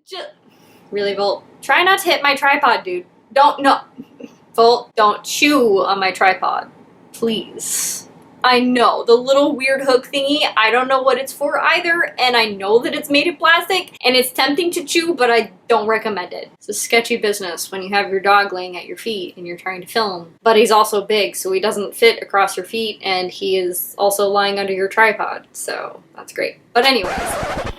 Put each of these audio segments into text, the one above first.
Just really, Volt. Try not to hit my tripod, dude. No. Volt, don't chew on my tripod. Please. I know, the little weird hook thingy, I don't know what it's for either, and I know that it's made of plastic, and it's tempting to chew, but I don't recommend it. It's a sketchy business when you have your dog laying at your feet and you're trying to film. But he's also big, so he doesn't fit across your feet, and he is also lying under your tripod, so that's great. But anyways.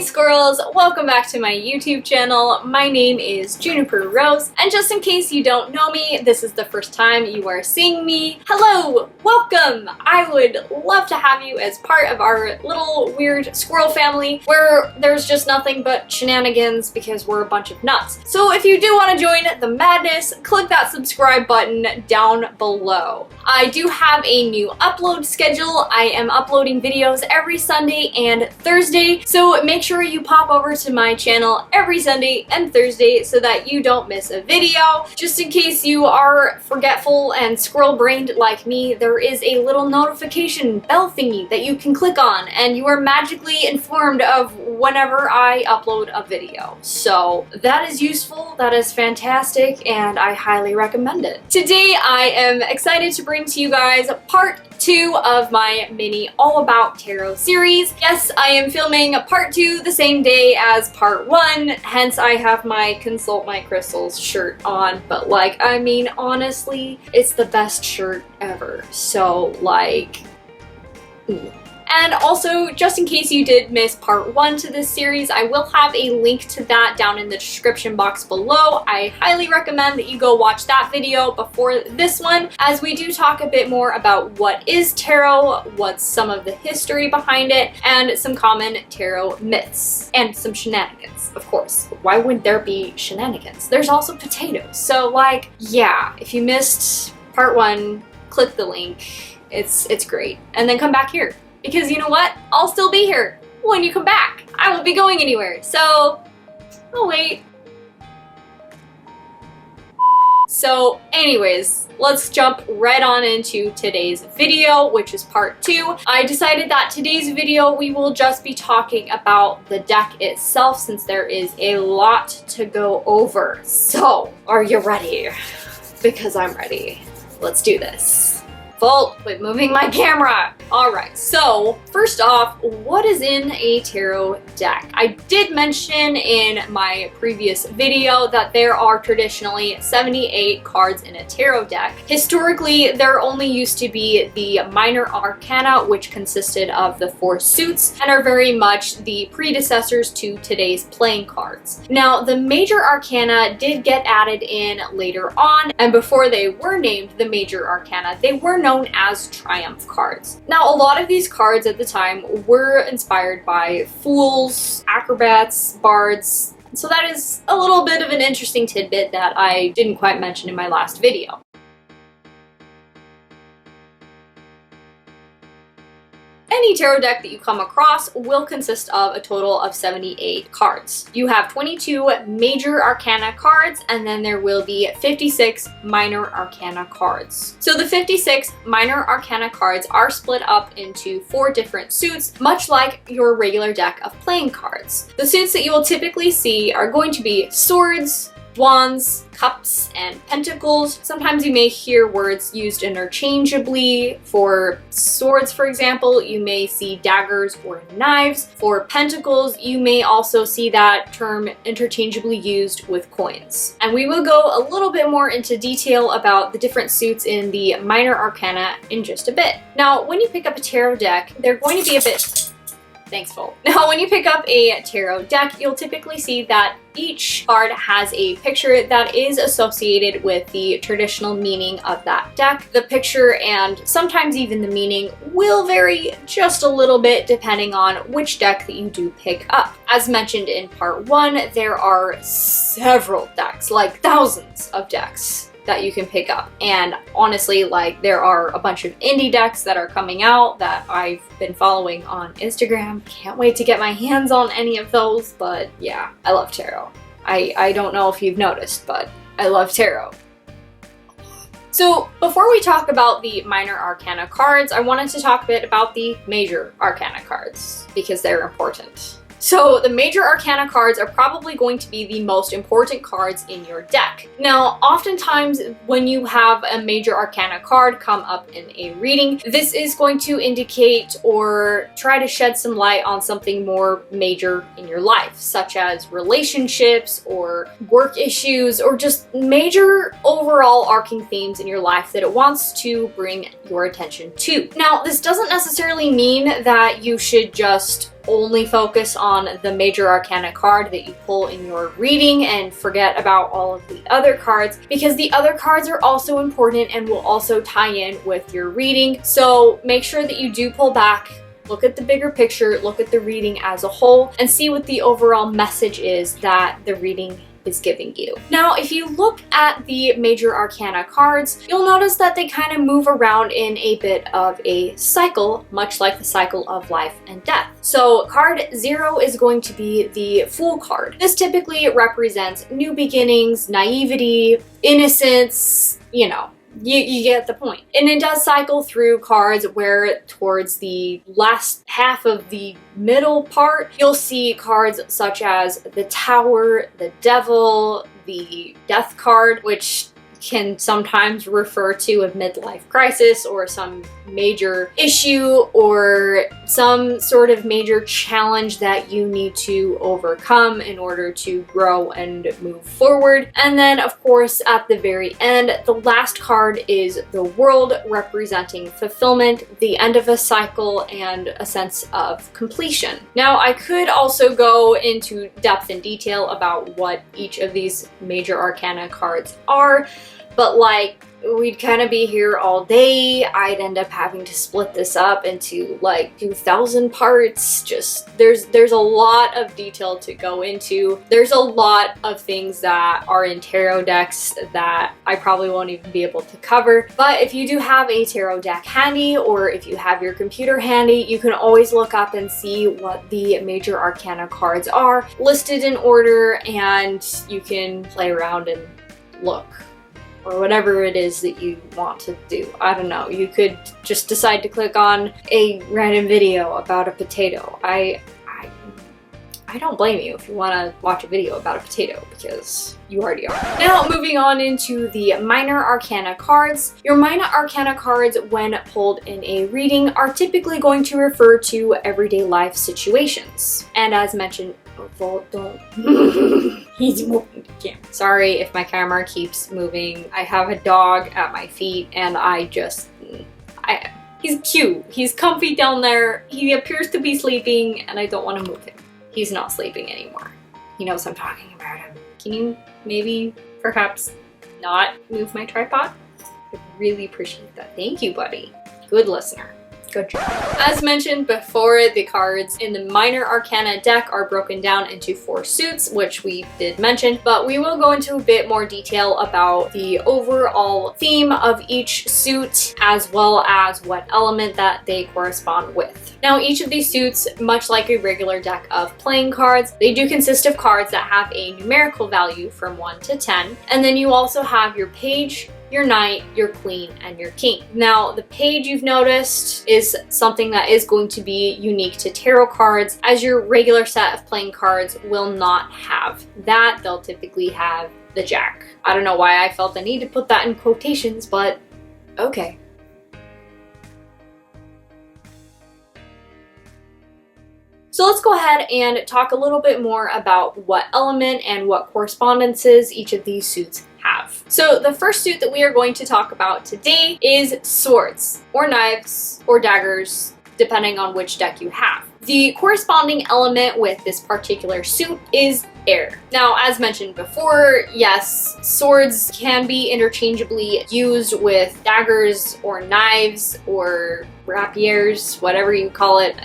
Squirrels, welcome back to my YouTube channel. My name is Juniper Rose, and just in case you don't know me, this is the first time you are seeing me. Hello, welcome! I would love to have you as part of our little weird squirrel family where there's just nothing but shenanigans because we're a bunch of nuts. So if you do want to join the madness, click that subscribe button down below. I do have a new upload schedule. I am uploading videos every Sunday and Thursday, so make sure you pop over to my channel every Sunday and Thursday so that you don't miss a video. Just in case you are forgetful and squirrel-brained like me, there is a little notification bell thingy that you can click on, and you are magically informed of whenever I upload a video. So that is useful, that is fantastic, and I highly recommend it. Today I am excited to bring to you guys part 2 of my mini All About Tarot series. Yes, I am filming part 2 the same day as part 1, hence I have my Consult My Crystals shirt on, but like, I mean, honestly, it's the best shirt ever. So like, And also, just in case you did miss part 1 to this series, I will have a link to that down in the description box below. I highly recommend that you go watch that video before this one, as we do talk a bit more about what is tarot, what's some of the history behind it, and some common tarot myths. And some shenanigans, of course. Why would there be shenanigans? There's also potatoes. So like, yeah, if you missed part 1, click the link. It's great. And then come back here. Because you know what? I'll still be here when you come back. I won't be going anywhere, so I'll wait. So anyways, let's jump right on into today's video, which is part 2. I decided that today's video we will just be talking about the deck itself, since there is a lot to go over. So, are you ready? Because I'm ready. Let's do this. Volt, quit moving my camera! Alright, so first off, what is in a tarot deck? I did mention in my previous video that there are traditionally 78 cards in a tarot deck. Historically, there only used to be the minor arcana, which consisted of the 4 suits and are very much the predecessors to today's playing cards. Now, the major arcana did get added in later on, and before they were named the major arcana, they were known as triumph cards. Now, a lot of these cards at the time were inspired by fools, acrobats, bards, so that is a little bit of an interesting tidbit that I didn't quite mention in my last video. Any tarot deck that you come across will consist of a total of 78 cards. You have 22 major arcana cards, and then there will be 56 minor arcana cards. So the 56 minor arcana cards are split up into 4 different suits, much like your regular deck of playing cards. The suits that you will typically see are going to be swords, wands, cups, and pentacles. Sometimes you may hear words used interchangeably. For swords, for example, you may see daggers or knives. For pentacles, you may also see that term interchangeably used with coins. And we will go a little bit more into detail about the different suits in the minor arcana in just a bit. Now, when you pick up a tarot deck, they're going to be a bit... Thanks, Volt. Now, when you pick up a tarot deck, you'll typically see that each card has a picture that is associated with the traditional meaning of that deck. The picture and sometimes even the meaning will vary just a little bit depending on which deck that you do pick up. As mentioned in part 1, there are several decks, like thousands of decks, that you can pick up. And honestly, like, there are a bunch of indie decks that are coming out that I've been following on Instagram. Can't wait to get my hands on any of those, but yeah, I love tarot. I don't know if you've noticed, but I love tarot. So before we talk about the minor arcana cards, I wanted to talk a bit about the major arcana cards because they're important. So the major arcana cards are probably going to be the most important cards in your deck. Now, oftentimes when you have a major arcana card come up in a reading, this is going to indicate or try to shed some light on something more major in your life, such as relationships or work issues or just major overall arcing themes in your life that it wants to bring your attention to. Now, this doesn't necessarily mean that you should just only focus on the major arcana card that you pull in your reading and forget about all of the other cards, because the other cards are also important and will also tie in with your reading. So make sure that you do pull back, look at the bigger picture, look at the reading as a whole, and see what the overall message is that the reading is giving you. Now, if you look at the major arcana cards, you'll notice that they kind of move around in a bit of a cycle, much like the cycle of life and death. So card 0 is going to be the Fool card. This typically represents new beginnings, naivety, innocence, you know. You get the point. And it does cycle through cards where towards the last half of the middle part, you'll see cards such as the Tower, the Devil, the Death card, which can sometimes refer to a midlife crisis or some major issue or some sort of major challenge that you need to overcome in order to grow and move forward. And then, of course, at the very end, the last card is the World, representing fulfillment, the end of a cycle, and a sense of completion. Now, I could also go into depth and detail about what each of these major arcana cards are, but like, we'd kind of be here all day. I'd end up having to split this up into like 2,000 parts. Just there's a lot of detail to go into. There's a lot of things that are in tarot decks that I probably won't even be able to cover. But if you do have a tarot deck handy, or if you have your computer handy, you can always look up and see what the major arcana cards are listed in order, and you can play around and look, or whatever it is that you want to do. I don't know. You could just decide to click on a random video about a potato. I don't blame you if you want to watch a video about a potato, because you already are. Now, moving on into the minor arcana cards. Your minor arcana cards, when pulled in a reading, are typically going to refer to everyday life situations. And as mentioned, don't. He's moving the camera. Sorry if my camera keeps moving. I have a dog at my feet and he's cute. He's comfy down there. He appears to be sleeping and I don't want to move him. He's not sleeping anymore. He knows I'm talking about him. Can you maybe perhaps not move my tripod? I really appreciate that. Thank you, buddy. Good listener. Good job. As mentioned before, the cards in the minor arcana deck are broken down into 4 suits, which we did mention, but we will go into a bit more detail about the overall theme of each suit, as well as what element that they correspond with. Now, each of these suits, much like a regular deck of playing cards, they do consist of cards that have a numerical value from 1 to 10, and then you also have your page, your knight, your queen, and your king. Now, the page, you've noticed, is something that is going to be unique to tarot cards, as your regular set of playing cards will not have that. They'll typically have the jack. I don't know why I felt the need to put that in quotations, but okay. So let's go ahead and talk a little bit more about what element and what correspondences each of these suits have. So the first suit that we are going to talk about today is swords, or knives, or daggers, depending on which deck you have. The corresponding element with this particular suit is air. Now, as mentioned before, yes, swords can be interchangeably used with daggers or knives or rapiers, whatever you call it.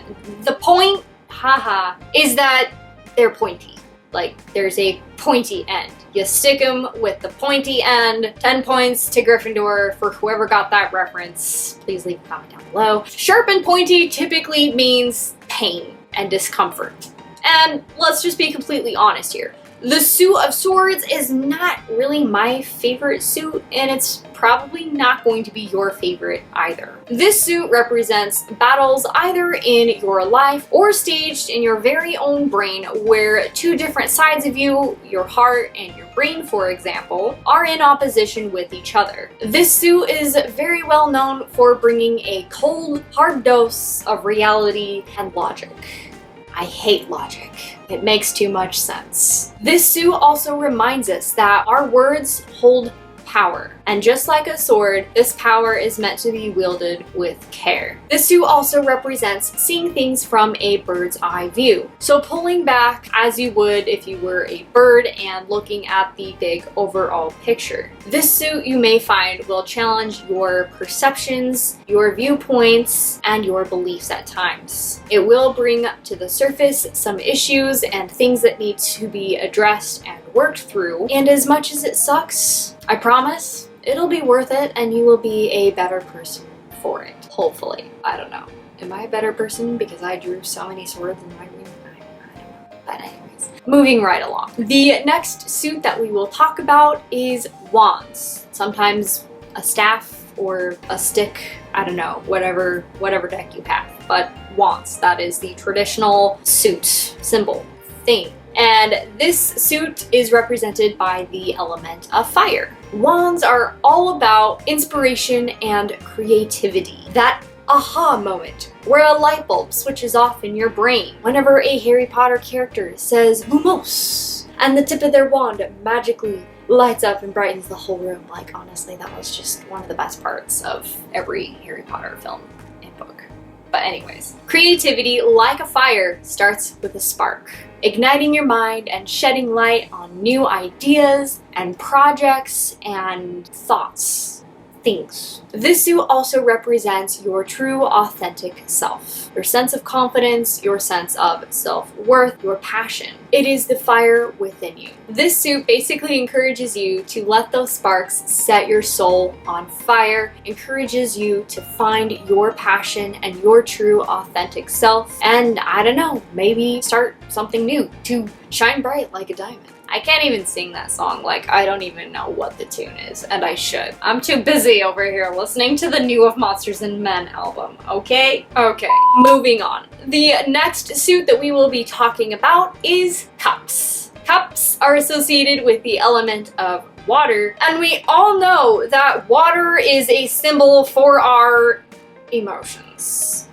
The point, haha, is that they're pointy. Like, there's a pointy end. You stick them with the pointy end. 10 points to Gryffindor for whoever got that reference. Please leave a comment down below. Sharp and pointy typically means pain and discomfort. And let's just be completely honest here. The suit of swords is not really my favorite suit, and it's probably not going to be your favorite either. This suit represents battles either in your life or staged in your very own brain, where two different sides of you, your heart and your brain for example, are in opposition with each other. This suit is very well known for bringing a cold, hard dose of reality and logic. I hate logic. It makes too much sense. This suit also reminds us that our words hold power. And just like a sword, this power is meant to be wielded with care. This suit also represents seeing things from a bird's eye view. So pulling back as you would if you were a bird and looking at the big overall picture. This suit, you may find, will challenge your perceptions, your viewpoints, and your beliefs at times. It will bring to the surface some issues and things that need to be addressed and worked through. And as much as it sucks, I promise, it'll be worth it and you will be a better person for it. Hopefully. I don't know. Am I a better person because I drew so many swords in my room? I don't know. But anyways, moving right along. The next suit that we will talk about is wands. Sometimes a staff or a stick, I don't know, whatever deck you have. But wands, that is the traditional suit, symbol, thing. And this suit is represented by the element of fire. Wands are all about inspiration and creativity. That aha moment where a light bulb switches off in your brain whenever a Harry Potter character says "Lumos" and the tip of their wand magically lights up and brightens the whole room. Like, honestly, that was just one of the best parts of every Harry Potter film and book. But anyways, creativity, like a fire, starts with a spark, igniting your mind and shedding light on new ideas and projects and thoughts, things. This suit also represents your true, authentic self, your sense of confidence, your sense of self-worth, your passion. It is the fire within you. This suit basically encourages you to let those sparks set your soul on fire, encourages you to find your passion and your true, authentic self, and I don't know, maybe start something new to shine bright like a diamond. I can't even sing that song, like I don't even know what the tune is, and I should. I'm too busy over here listening to the new of Monsters and Men album, okay? Okay, moving on. The next suit that we will be talking about is cups. Cups are associated with the element of water, and we all know that water is a symbol for our emotions.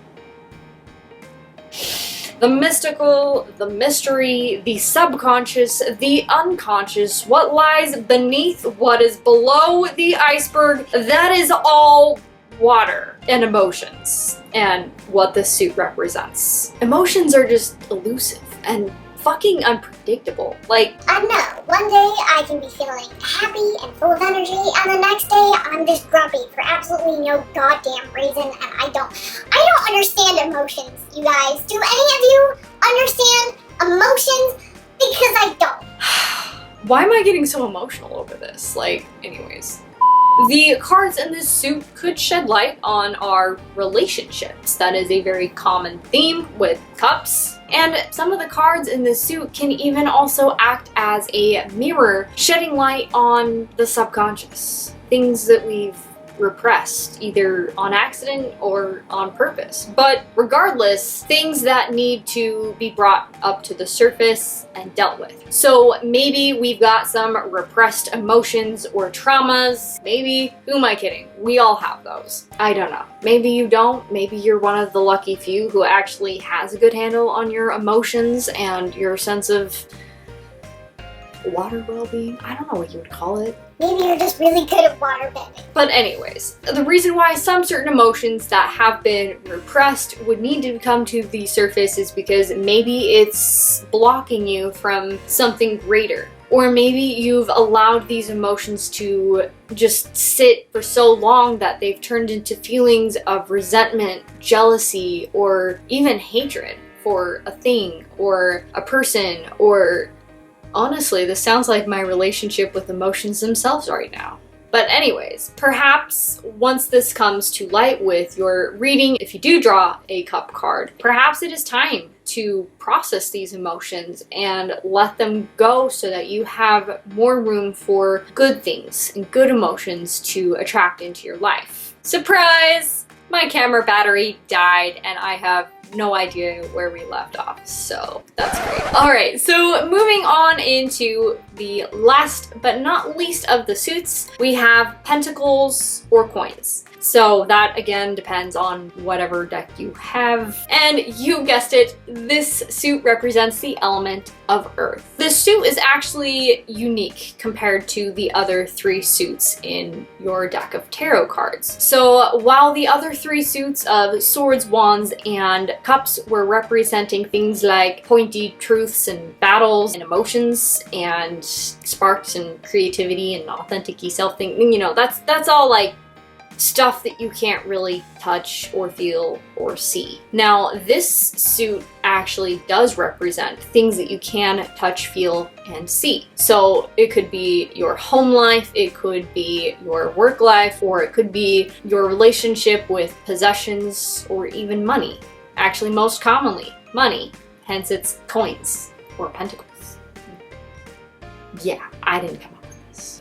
The mystical, the mystery, the subconscious, the unconscious, what lies beneath, what is below the iceberg, that is all water and emotions, and what this suit represents. Emotions are just elusive and fucking unpredictable. Like, I don't know, one day I can be feeling happy and full of energy, and the next day I'm just grumpy for absolutely no goddamn reason, and I don't understand emotions, you guys. Do any of you understand emotions? Because I don't. Why am I getting so emotional over this? Like, anyways. The cards in this suit could shed light on our relationships. That is a very common theme with cups. And some of the cards in this suit can even also act as a mirror, shedding light on the subconscious. Things that we've repressed, either on accident or on purpose. But regardless, things that need to be brought up to the surface and dealt with. So maybe we've got some repressed emotions or traumas. Maybe, who am I kidding? We all have those. I don't know. Maybe you don't. Maybe you're one of the lucky few who actually has a good handle on your emotions and your sense of water well-being. I don't know what you would call it. Maybe you're just really good at water bending. But anyways, the reason why some certain emotions that have been repressed would need to come to the surface is because maybe it's blocking you from something greater. Or maybe you've allowed these emotions to just sit for so long that they've turned into feelings of resentment, jealousy, or even hatred for a thing or a person or Honestly, this sounds like my relationship with emotions themselves right now. But anyways, perhaps once this comes to light with your reading, if you do draw a cup card, perhaps it is time to process these emotions and let them go so that you have more room for good things and good emotions to attract into your life. Surprise! My camera battery died and I have no idea where we left off, so that's great. All right, so moving on into the last but not least of the suits, we have pentacles or coins. So that again depends on whatever deck you have. And you guessed it, this suit represents the element of earth. This suit is actually unique compared to the other 3 suits in your deck of tarot cards. So while the other 3 suits of swords, wands, and cups were representing things like pointy truths and battles and emotions and sparks and creativity and authentic self thing, you know, that's all like stuff that you can't really touch or feel or see. Now, this suit actually does represent things that you can touch, feel, and see. So it could be your home life, it could be your work life, or it could be your relationship with possessions or even money. Actually, most commonly, money. Hence it's coins or pentacles. Yeah, I didn't come up.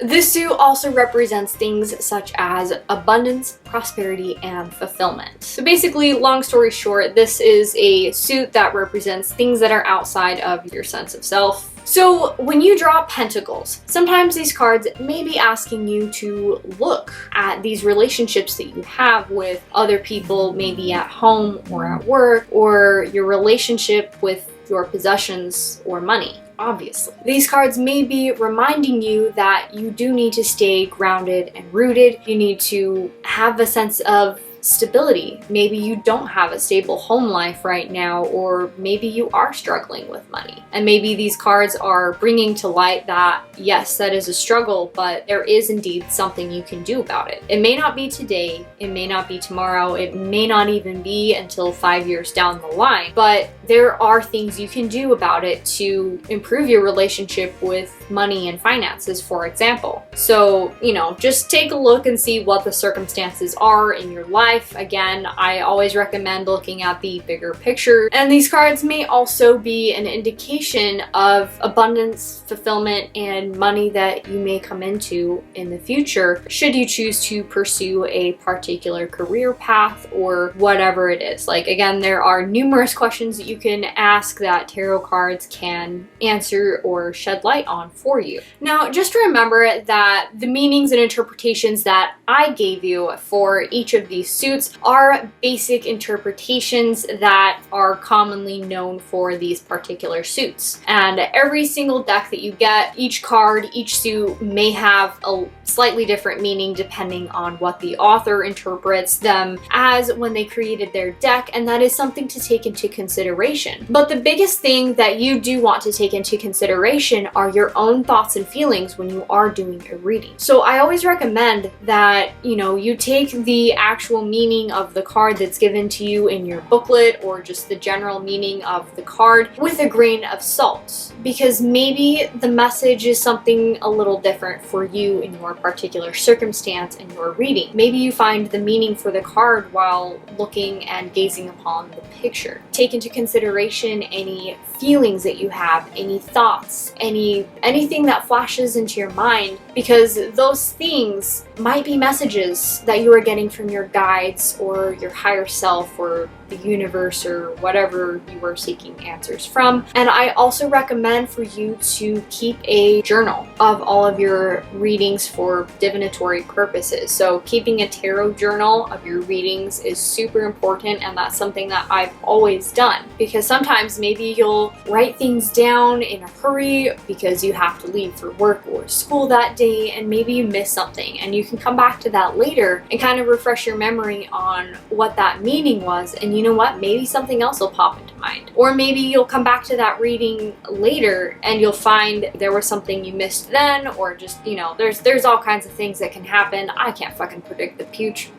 This suit also represents things such as abundance, prosperity, and fulfillment. So basically, long story short, this is a suit that represents things that are outside of your sense of self. So when you draw pentacles, sometimes these cards may be asking you to look at these relationships that you have with other people, maybe at home or at work, or your relationship with your possessions or money. Obviously. These cards may be reminding you that you do need to stay grounded and rooted. You need to have a sense of stability. Maybe you don't have a stable home life right now, or maybe you are struggling with money. And maybe these cards are bringing to light that, yes, that is a struggle, but there is indeed something you can do about it. It may not be today, it may not be tomorrow, it may not even be until 5 years down the line, but there are things you can do about it to improve your relationship with money and finances, for example. So, you know, just take a look and see what the circumstances are in your life. Again, I always recommend looking at the bigger picture. And these cards may also be an indication of abundance, fulfillment, and money that you may come into in the future, should you choose to pursue a particular career path or whatever it is. Like, again, there are numerous questions that you can ask that tarot cards can answer or shed light on for you. Now, just remember that the meanings and interpretations that I gave you for each of these suits are basic interpretations that are commonly known for these particular suits. And every single deck that you get, each card, each suit may have a slightly different meaning depending on what the author interprets them as when they created their deck, and that is something to take into consideration. But the biggest thing that you do want to take into consideration are your own thoughts and feelings when you are doing a reading. So I always recommend that, you know, you take the actual meaning of the card that's given to you in your booklet, or just the general meaning of the card, with a grain of salt, because maybe the message is something a little different for you in your particular circumstance in your reading. Maybe you find the meaning for the card while looking and gazing upon the picture. Take into consideration any feelings that you have, any thoughts, anything that flashes into your mind, because those things might be messages that you are getting from your guides or your higher self or the universe or whatever you are seeking answers from. And I also recommend for you to keep a journal of all of your readings for divinatory purposes. So keeping a tarot journal of your readings is super important, and that's something that I've always done, because sometimes maybe you'll write things down in a hurry because you have to leave for work or school that day, and maybe you miss something, and you can come back to that later and kind of refresh your memory on what that meaning was. And you know what? Maybe something else will pop into mind. Or maybe you'll come back to that reading later and you'll find there was something you missed then, or just, you know, there's all kinds of things that can happen. I can't fucking predict the future.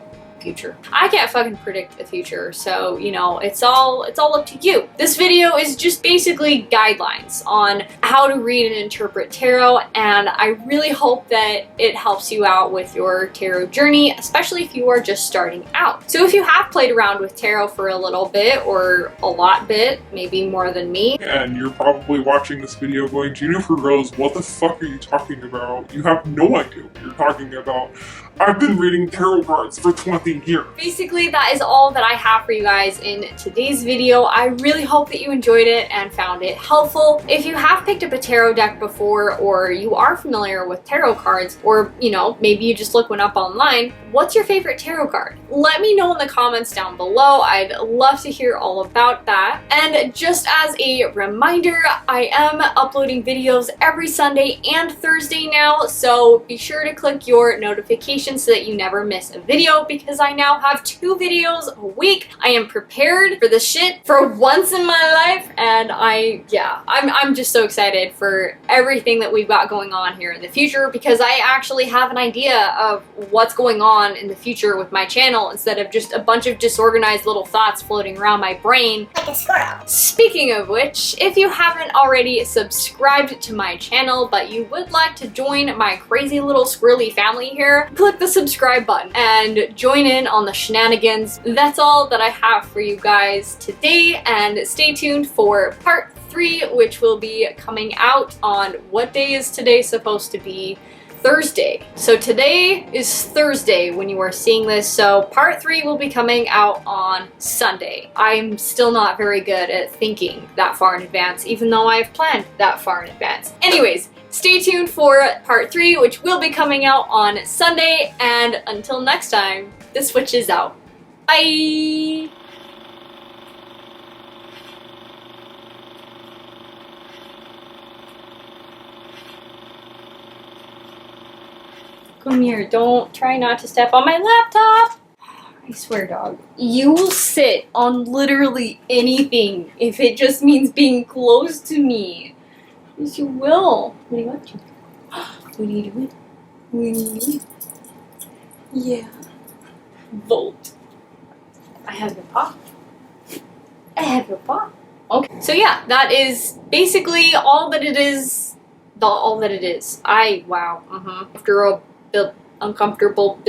future. I can't fucking predict the future, so you know, it's all up to you. This video is just basically guidelines on how to read and interpret tarot, and I really hope that it helps you out with your tarot journey, especially if you are just starting out. So if you have played around with tarot for a little bit or a lot bit, maybe more than me, and you're probably watching this video going, Jennifer Rose, what the fuck are you talking about? You have no idea what you're talking about. I've been reading tarot cards for 20 years. Basically, that is all that I have for you guys in today's video. I really hope that you enjoyed it and found it helpful. If you have picked up a tarot deck before, or you are familiar with tarot cards, or you know, maybe you just look one up online, what's your favorite tarot card? Let me know in the comments down below. I'd love to hear all about that. And just as a reminder, I am uploading videos every Sunday and Thursday now, so be sure to click your notifications so that you never miss a video, because I now have 2 videos a week. I am prepared for this shit for once in my life, and I'm just so excited for everything that we've got going on here in the future, because I actually have an idea of what's going on in the future with my channel instead of just a bunch of disorganized little thoughts floating around my brain. Like a squirrel. Speaking of which, if you haven't already subscribed to my channel, but you would like to join my crazy little squirrely family here, click the subscribe button and join in on the shenanigans. That's all that I have for you guys today, and stay tuned for part 3, which will be coming out on, what day is today supposed to be? Thursday. So today is Thursday when you are seeing this, so part 3 will be coming out on Sunday. I'm still not very good at thinking that far in advance, even though I've planned that far in advance. Anyways, stay tuned for part 3, which will be coming out on Sunday, and until next time, the switch is out. Bye! Come here, don't try not to step on my laptop. I swear, dog, you will sit on literally anything if it just means being close to me. Yes, you will. What are you up to? What are you doing? What are you doing? Yeah. Vote. I have your paw. I have your paw. Okay. So yeah, that is basically all that it is. All that it is. Wow. After a uncomfortable